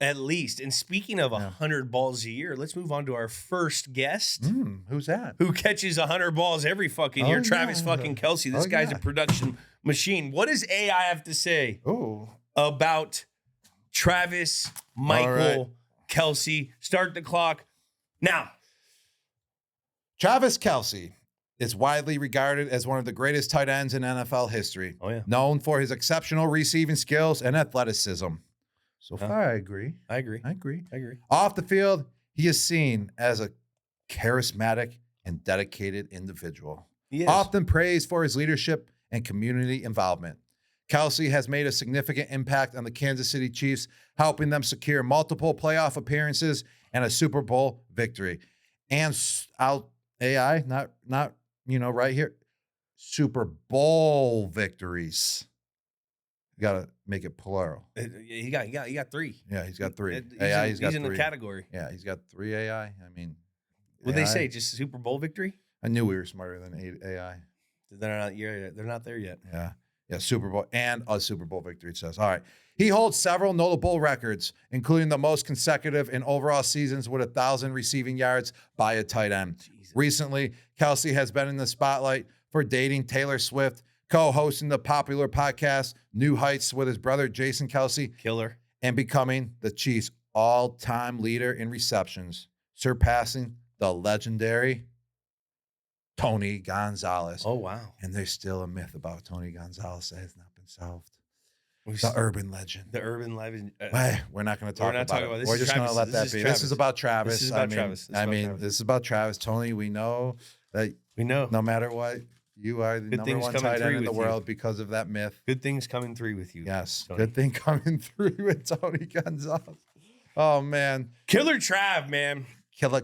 At least. And speaking of 100 balls a year, let's move on to our first guest. Who's that? Who catches 100 balls every fucking year? Travis fucking Kelce. This guy's a production machine. What does AI have to say about Travis, Michael, Kelce? Start the clock now. Travis Kelce is widely regarded as one of the greatest tight ends in NFL history. Oh, yeah. Known for his exceptional receiving skills and athleticism. So far, I agree. I agree. Off the field, he is seen as a charismatic and dedicated individual. He is. Often praised for his leadership and community involvement. Kelce has made a significant impact on the Kansas City Chiefs, helping them secure multiple playoff appearances and a Super Bowl victory. And AI, not right here, Super Bowl victories. You got to make it plural. He got 3. Yeah, he's got 3. He's in the category. Yeah, he's got 3 AI. I mean, what they say? Just Super Bowl victory? I knew we were smarter than 8 AI. They're not there yet. Yeah, Super Bowl and a Super Bowl victory, it says. All right. He holds several notable records, including the most consecutive in overall seasons with 1,000 receiving yards by a tight end. Jesus. Recently, Kelce has been in the spotlight for dating Taylor Swift, co-hosting the popular podcast New Heights with his brother Jason Kelce. Killer. And becoming the Chiefs' all-time leader in receptions, surpassing the legendary Tony Gonzalez. Oh, wow. And there's still a myth about Tony Gonzalez that has not been solved. The urban legend. The urban legend. We're not going to talk about it. We're just going to let that be. Travis. This is about Travis. This is about Travis. This is about Travis. Tony, we know that no matter what, you are the number one tight end in the world because of that myth. Good things coming through with you. Yes. Tony. Good thing coming through with Tony Gonzalez. Oh, man. Killer Trav, man. Killer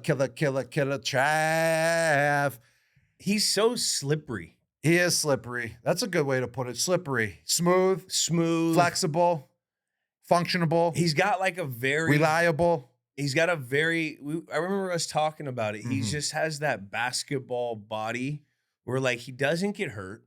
Trav. He's so slippery. He is slippery. That's a good way to put it. Slippery. Smooth. Flexible. Functionable. He's got like a very... reliable. He's got a very... I remember us talking about it. He just has that basketball body where like he doesn't get hurt.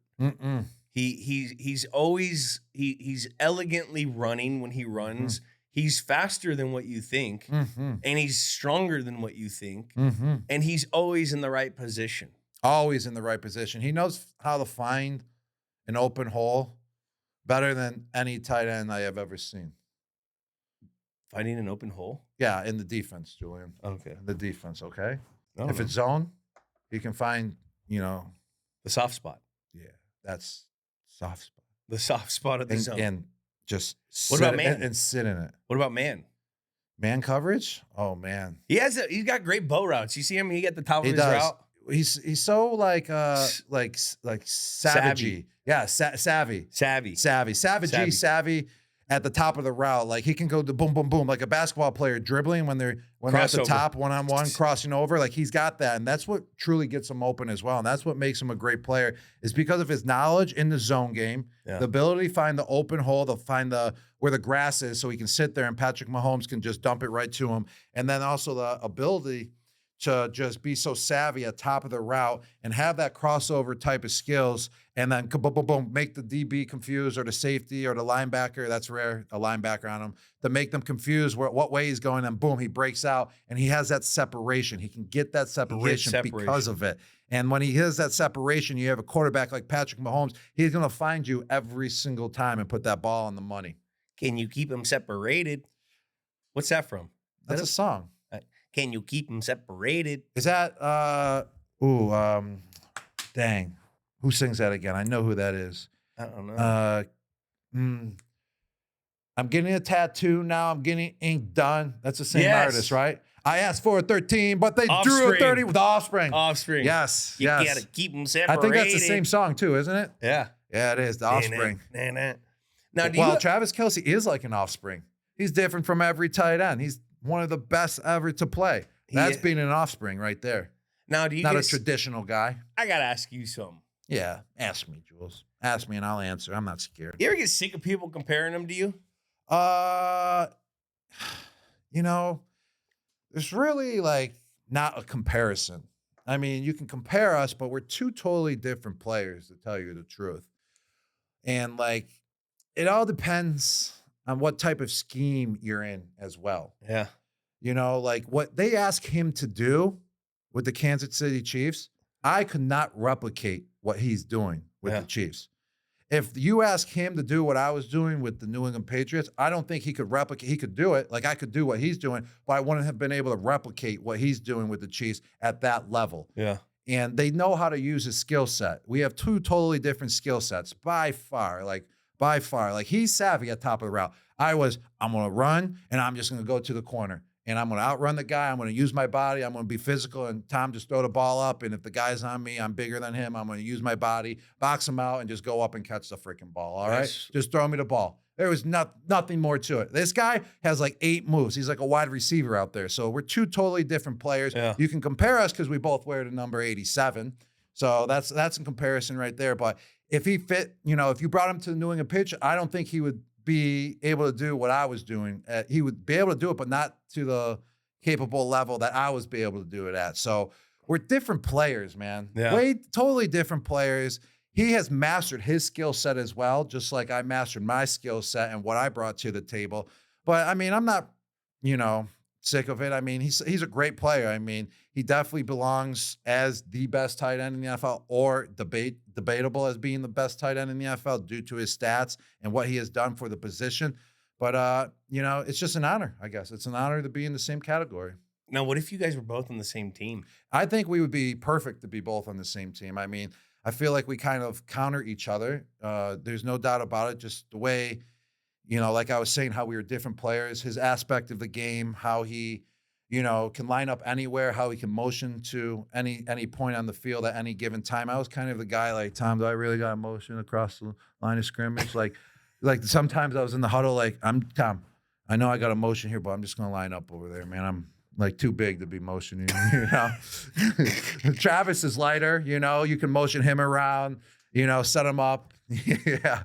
He's always... He's elegantly running when he runs. He's faster than what you think. And he's stronger than what you think. And he's always in the right position. Always in the right position. He knows how to find an open hole better than any tight end I have ever seen. Finding an open hole? Yeah, in the defense, Julian. Okay. In the defense, okay? If it's zone, he can find, the soft spot. Yeah, that's soft spot. The soft spot of the zone. And just what about man? And sit in it. What about man? Man coverage? Oh, man. He's got great bow routes. You see him? He got the top of his route. He's so like savagey. Yeah, savvy at the top of the route. Like he can go to boom, boom, boom, like a basketball player dribbling when they're at the top, one-on-one, crossing over. Like he's got that, and that's what truly gets him open as well. And that's what makes him a great player is because of his knowledge in the zone game, the ability to find the open hole, to find where the grass is, so he can sit there and Patrick Mahomes can just dump it right to him, and then also the ability to just be so savvy at top of the route and have that crossover type of skills, and then boom, boom, boom, make the DB confused or the safety or the linebacker. That's rare, a linebacker on him, to make them confused what way he's going, and boom, he breaks out, and he has that separation. He can get that separation because of it. And when he has that separation, you have a quarterback like Patrick Mahomes, he's going to find you every single time and put that ball on the money. Can you keep them separated? What's that from? That's a song. Can you keep them separated? Is that, dang. Who sings that again? I know who that is. I don't know. I'm getting a tattoo now. I'm getting ink done. That's the same artist, right? I asked for a 13, but they drew a 30 with Offspring. Offspring. Yes. You gotta keep them separated. I think that's the same song too, isn't it? Yeah. Yeah, it is. The Offspring. Now, Travis Kelce is like an Offspring. He's different from every tight end. He's one of the best ever to play. That's being an Offspring right there. Now, not a traditional guy. I gotta ask you something. Yeah, ask me, Jules. Ask me and I'll answer. I'm not scared. You ever get sick of people comparing them to you? There's really like not a comparison. I mean, you can compare us, but we're two totally different players, to tell you the truth. And like, it all depends on what type of scheme you're in as well. Yeah. You know, like what they ask him to do with the Kansas City Chiefs, I could not replicate what he's doing with the Chiefs. If you ask him to do what I was doing with the New England Patriots, I don't think he could replicate. He could do it. Like I could do what he's doing, but I wouldn't have been able to replicate what he's doing with the Chiefs at that level. Yeah. And they know how to use his skill set. We have two totally different skill sets by far. Like he's savvy at top of the route. I'm going to run and I'm just going to go to the corner. And I'm going to outrun the guy. I'm going to use my body. I'm going to be physical. And Tom just throw the ball up. And if the guy's on me, I'm bigger than him. I'm going to use my body, box him out, and just go up and catch the freaking ball. All right? Just throw me the ball. There was nothing more to it. This guy has like 8 moves. He's like a wide receiver out there. So we're two totally different players. Yeah. You can compare us because we both wear the number 87. So that's a comparison right there. But if he fit, if you brought him to the New England pitch, I don't think he would be able to do what I was doing. He would be able to do it, but not to the capable level that I was be able to do it at. So we're different players, man. Yeah. Totally different players. He has mastered his skill set as well, just like I mastered my skill set and what I brought to the table. But I mean, I'm not, sick of it. I mean, he's a great player. I mean, he definitely belongs as the best tight end in the NFL, or debatable as being the best tight end in the NFL due to his stats and what he has done for the position. But it's just an honor, I guess. It's an honor to be in the same category. Now, what if you guys were both on the same team? I think we would be perfect to be both on the same team. I mean, I feel like we kind of counter each other. There's no doubt about it. Just the way, like I was saying, how we were different players, his aspect of the game, how he, can line up anywhere, how he can motion to any point on the field at any given time. I was kind of the guy like, Tom, do I really got to motion across the line of scrimmage? Like sometimes I was in the huddle, like, I'm Tom, I know I got a motion here, but I'm just going to line up over there, man. I'm like too big to be motioning, Travis is lighter, you can motion him around, set him up. Yeah.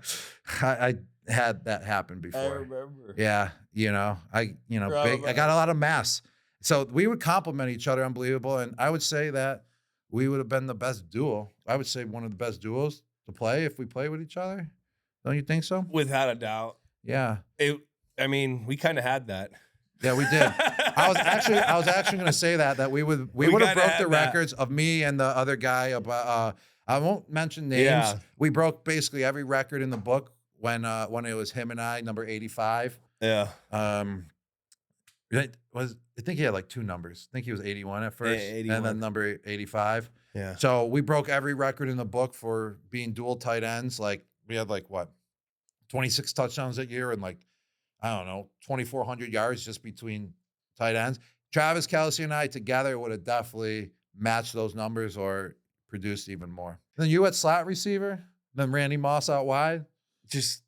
I had that happen before. I remember. Yeah. Big, I got a lot of mass. So we would complement each other unbelievable. And I would say that we would have been the best duo. I would say one of the best duos to play if we play with each other. Don't you think so? Without a doubt. Yeah. We kind of had that. Yeah, we did. I was actually going to say that we would have broke the records of me and the other guy. About I won't mention names. Yeah. We broke basically every record in the book when it was him and I, number 85. Yeah. I think he had like 2 numbers. I think he was 81 at first, 81. and then number 85. Yeah. So we broke every record in the book for being dual tight ends. Like we had 26 touchdowns that year and 2,400 yards just between tight ends. Travis Kelce and I together would have definitely matched those numbers or produced even more. Then you at slot receiver, then Randy Moss out wide. Just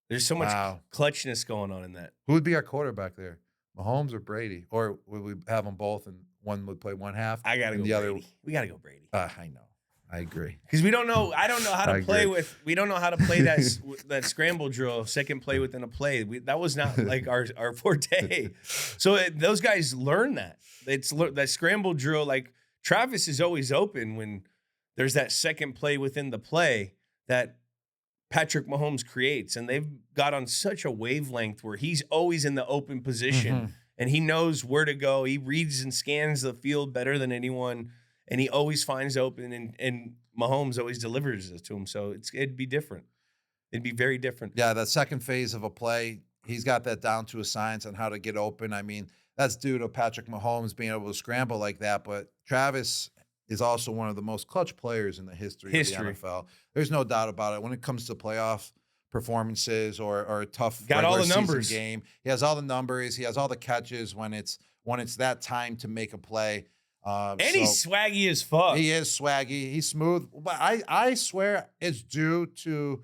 there's so much clutchness going on in that. Who would be our quarterback there? Mahomes or Brady? Or would we have them both and one would play one half? I gotta go the Brady. Other... We gotta go Brady. I know. I agree. Because we don't know. I don't know how to play with. We don't know how to play that scramble drill, second play within a play. That was not like our forte. So those guys learn that. It's that scramble drill. Like Travis is always open when there's that second play within the play that Patrick Mahomes creates, and they've got on such a wavelength where he's always in the open position and he knows where to go. He reads and scans the field better than anyone. And he always finds open, and Mahomes always delivers it to him. So it'd be different. It'd be very different. Yeah, that second phase of a play, he's got that down to a science on how to get open. I mean, that's due to Patrick Mahomes being able to scramble like that. But Travis is also one of the most clutch players in the history of the NFL. There's no doubt about it. When it comes to playoff performances or a tough regular season game, he has all the numbers. He has all the catches when it's that time to make a play. He's swaggy as fuck. He is swaggy. He's smooth. But I swear it's due to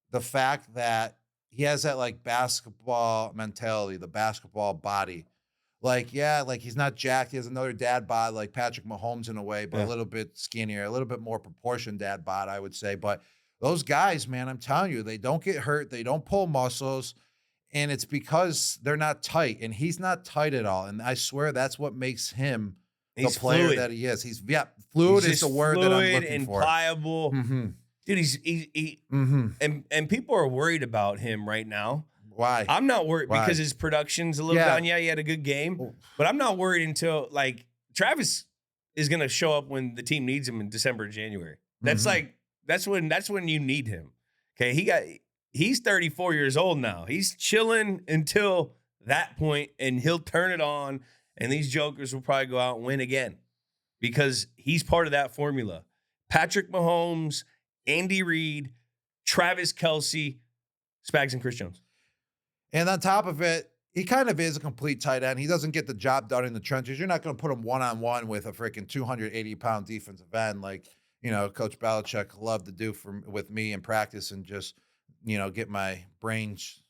the fact that he has that basketball mentality, the basketball body. He's not jacked. He has another dad bod like Patrick Mahomes in a way, but a little bit skinnier, a little bit more proportioned dad bod, I would say. But those guys, man, I'm telling you, they don't get hurt. They don't pull muscles. And it's because they're not tight. And he's not tight at all. And I swear that's what makes him the player fluid. that he is. He's fluid is the word that I'm looking and for. Pliable. Mm-hmm. Dude, and people are worried about him right now. Why? I'm not worried because his production's a little down. Yeah, he had a good game, but I'm not worried until like Travis is going to show up when the team needs him in December, January. That's that's when you need him. Okay, he's 34 years old now. He's chilling until that point, and he'll turn it on, and these jokers will probably go out and win again because he's part of that formula. Patrick Mahomes, Andy Reid, Travis Kelce, Spags, and Chris Jones. And on top of it, he kind of is a complete tight end. He doesn't get the job done in the trenches. You're not going to put him one-on-one with a freaking 280-pound defensive end like, Coach Belichick loved to do with me in practice and just, get my brains,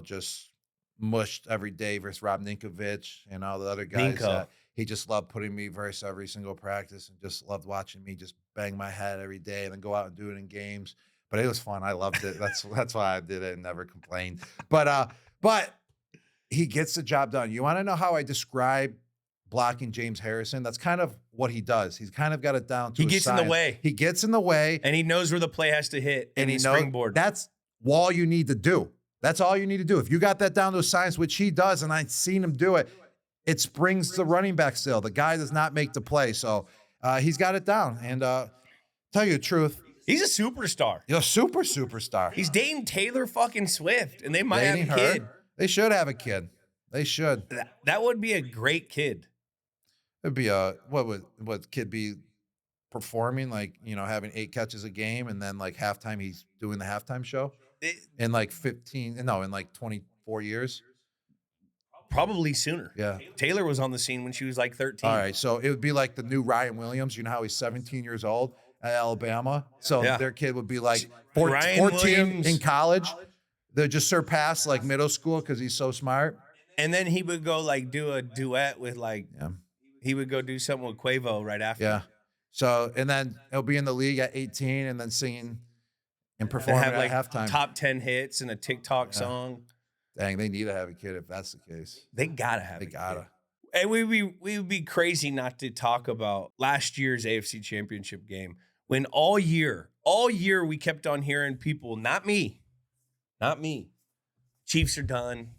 just mushed every day versus Rob Ninkovich and all the other guys. He just loved putting me versus every single practice and just loved watching me just bang my head every day and then go out and do it in games. But it was fun. I loved it. That's why I did it and never complained. But he gets the job done. You want to know how I describe blocking James Harrison? That's kind of what he does. He's kind of got it down to He gets in the way. He gets in the way. And he knows where the play has to hit and he springboard. That's all you need to do. That's all you need to do. If you got that down to a science, which he does, and I've seen him do it, it springs the running back still. The guy does not make the play. So he's got it down. And tell you the truth, he's a superstar. He's a superstar. He's dating Taylor fucking Swift, and they might have a kid. They should have a kid. They should. That would be a great kid. It'd be what would kid be performing, like, having 8 catches a game, and then like halftime he's doing the halftime show in like 24 years. Probably sooner. Yeah. Taylor was on the scene when she was like 13. All right, so it would be like the new Ryan Williams. You know how he's 17 years old at Alabama? So their kid would be like 14 in college. They'd just surpass like middle school because he's so smart. And then he would go like do a duet with he would go do something with Quavo right after. Yeah. So, and then he'll be in the league at 18 and then singing and performing at halftime. Top 10 hits and a TikTok song. Dang, they need to have a kid if that's the case. They gotta have. They gotta. And we would be crazy not to talk about last year's AFC Championship game when all year we kept on hearing people, not me. Chiefs are done.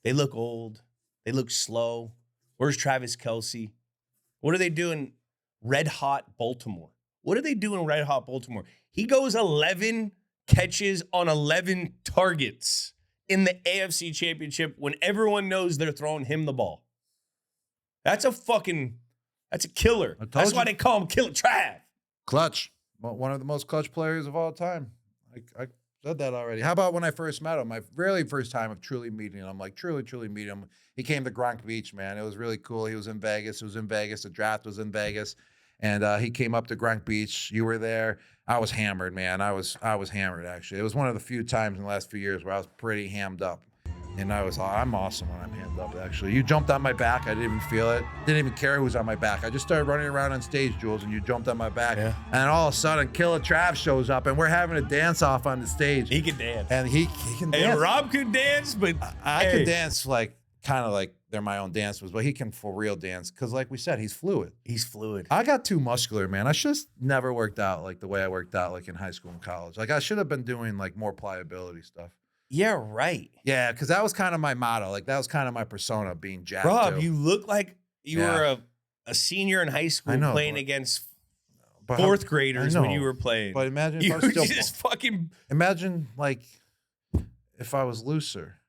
They look old. They look slow. Where's Travis Kelce? What are they doing? Red hot Baltimore. What are they doing? Red hot Baltimore. He goes 11 catches on 11 targets in the AFC Championship when everyone knows they're throwing him the ball. That's a killer. That's why they call him Killer Trav. Clutch. One of the most clutch players of all time. I said that already. How about when I first met him? My really first time of truly meeting him. Like truly meeting him. He came to Gronk Beach, man. It was really cool. He was in Vegas. It was in Vegas. The draft was in Vegas. And he came up to Gronk Beach. You were there. I was hammered, man. I was hammered, actually. It was one of the few times in the last few years where I was pretty hammed up. And I'm awesome when I'm hammed up, actually. You jumped on my back. I didn't even feel it. Didn't even care who was on my back. I just started running around on stage, Jules, and you jumped on my back. Yeah. And all of a sudden, Killer Trav shows up, and we're having a dance-off on the stage. He can dance. And he can dance. And Rob could dance, but I can dance kind of like they're my own dance moves, but he can for real dance because, like we said, he's fluid. I got too muscular, man. I just never worked out like the way I worked out like in high school and college. Like I should have been doing like more pliability stuff. Yeah, right. Yeah, because that was kind of my motto. Like that was kind of my persona, being jacked. Rob, you look like you were a senior in high school playing against fourth graders when you were playing. But imagine if I was still imagine like if I was looser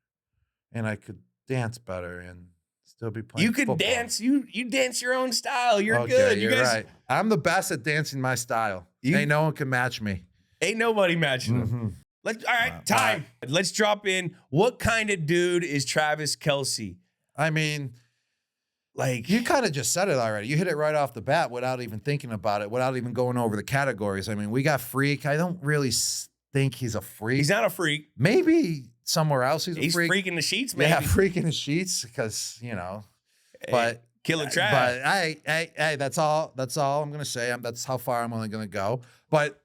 and I could dance better and still be playing. You could football. dance. You dance your own style. You're good. You're right. I'm the best at dancing my style. Ain't no one can match me. Ain't nobody matching him. All right, time. Let's drop in. What kind of dude is Travis Kelce? I mean, like you kind of just said it already. You hit it right off the bat without even thinking about it, without even going over the categories. I mean, we got freak. I don't really think he's a freak. He's not a freak. Maybe somewhere else he's a freak. He's freaking the sheets, maybe. Yeah, freaking the sheets because, but Killer Trav. But hey, that's all I'm going to say. That's how far I'm only going to go. But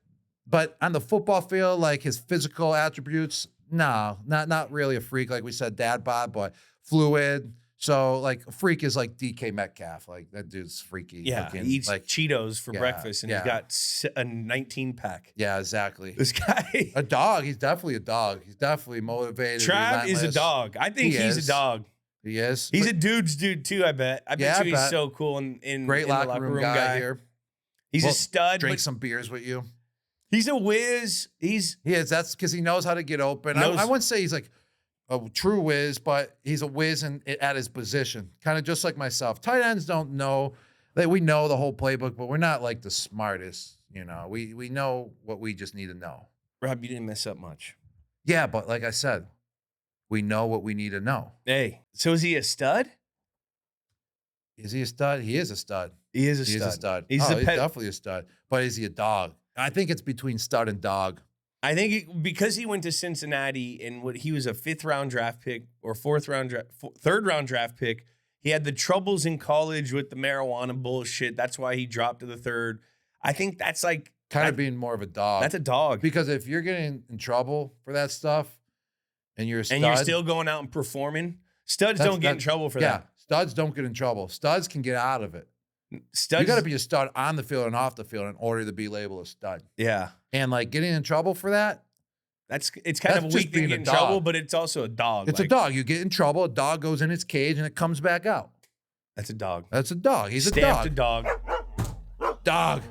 on the football field, like his physical attributes, no, not really a freak. Like we said, dad bod, but fluid, So like a freak is like DK Metcalf. Like that dude's freaky. Yeah, looking, he eats like Cheetos for breakfast, and he's got a 19-pack. Yeah, exactly. This guy, a dog. He's definitely a dog. He's definitely motivated. Trav is a dog. I think he's a dog. He is. He's a dude's dude too. I bet. I bet you he's so cool in great in locker room guy here. He's a stud. Drink some beers with you. He's a whiz. He is. That's because he knows how to get open. I wouldn't say he's like a true whiz, but he's a whiz at his position, kind of just like myself. Tight ends don't know. We know the whole playbook, but we're not like the smartest. You know, we know what we just need to know. Rob, you didn't mess up much. Yeah, but like I said, we know what we need to know. Hey, so is he a stud? Is he a stud? He is a stud. He is a stud. He's definitely a stud. But is he a dog? I think it's between stud and dog. I think because he went to Cincinnati and he was a 5th round draft pick or 3rd round draft pick. He had the troubles in college with the marijuana bullshit. That's why he dropped to the 3rd. I think that's like kind of being more of a dog. That's a dog. Because if you're getting in trouble for that stuff and you're a stud, and you're still going out and performing, studs don't get in trouble for that. Yeah, studs don't get in trouble. Studs can get out of it. You got to be a stud on the field and off the field in order to be labeled a stud. Yeah. And like getting in trouble for that, it's kind of a weak thing to get in trouble, but it's also a dog. It's a dog. You get in trouble, a dog goes in its cage and it comes back out. That's a dog. That's a dog. He's a dog. Stamped a dog. Dog.